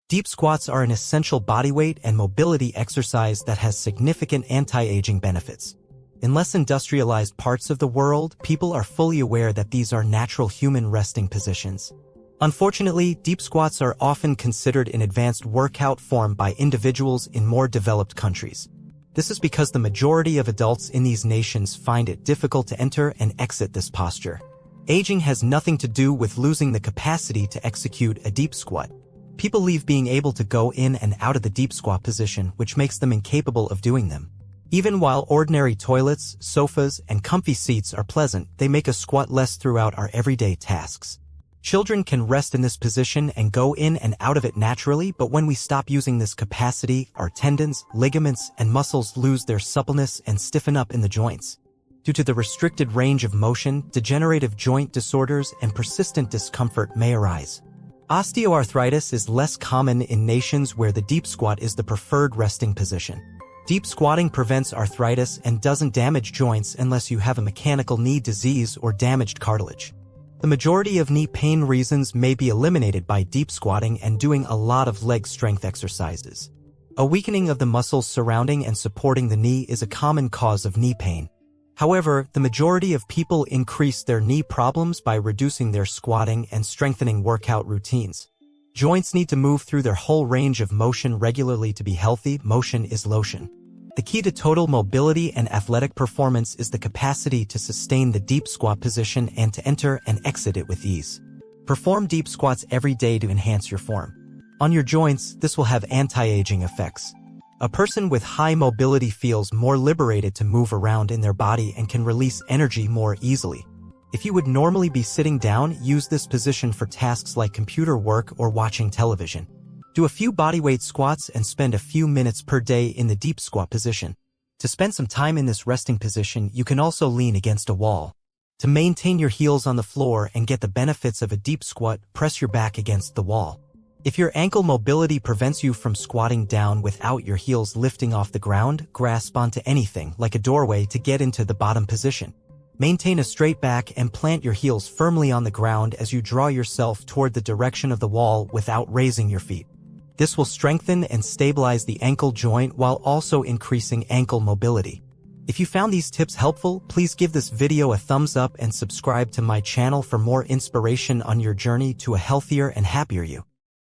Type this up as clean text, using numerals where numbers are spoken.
Deep squats are an essential bodyweight and mobility exercise that has significant anti-aging benefits. In less industrialized parts of the world, people are fully aware that these are natural human resting positions. Unfortunately, deep squats are often considered an advanced workout form by individuals in more developed countries. This is because the majority of adults in these nations find it difficult to enter and exit this posture. Aging has nothing to do with losing the capacity to execute a deep squat. People leave being able to go in and out of the deep squat position, which makes them incapable of doing them. Even while ordinary toilets, sofas, and comfy seats are pleasant, they make us squat less throughout our everyday tasks. Children can rest in this position and go in and out of it naturally, but when we stop using this capacity, our tendons, ligaments, and muscles lose their suppleness and stiffen up in the joints. Due to the restricted range of motion, degenerative joint disorders and persistent discomfort may arise. Osteoarthritis is less common in nations where the deep squat is the preferred resting position. Deep squatting prevents arthritis and doesn't damage joints unless you have a mechanical knee disease or damaged cartilage. The majority of knee pain reasons may be eliminated by deep squatting and doing a lot of leg strength exercises. A weakening of the muscles surrounding and supporting the knee is a common cause of knee pain. However, the majority of people increase their knee problems by reducing their squatting and strengthening workout routines. Joints need to move through their whole range of motion regularly to be healthy. Motion is lotion. The key to total mobility and athletic performance is the capacity to sustain the deep squat position and to enter and exit it with ease. Perform deep squats every day to enhance your form. On your joints, this will have anti-aging effects. A person with high mobility feels more liberated to move around in their body and can release energy more easily. If you would normally be sitting down, use this position for tasks like computer work or watching television. Do a few bodyweight squats and spend a few minutes per day in the deep squat position. To spend some time in this resting position, you can also lean against a wall. To maintain your heels on the floor and get the benefits of a deep squat, press your back against the wall. If your ankle mobility prevents you from squatting down without your heels lifting off the ground, grasp onto anything, like a doorway, to get into the bottom position. Maintain a straight back and plant your heels firmly on the ground as you draw yourself toward the direction of the wall without raising your feet. This will strengthen and stabilize the ankle joint while also increasing ankle mobility. If you found these tips helpful, please give this video a thumbs up and subscribe to my channel for more inspiration on your journey to a healthier and happier you.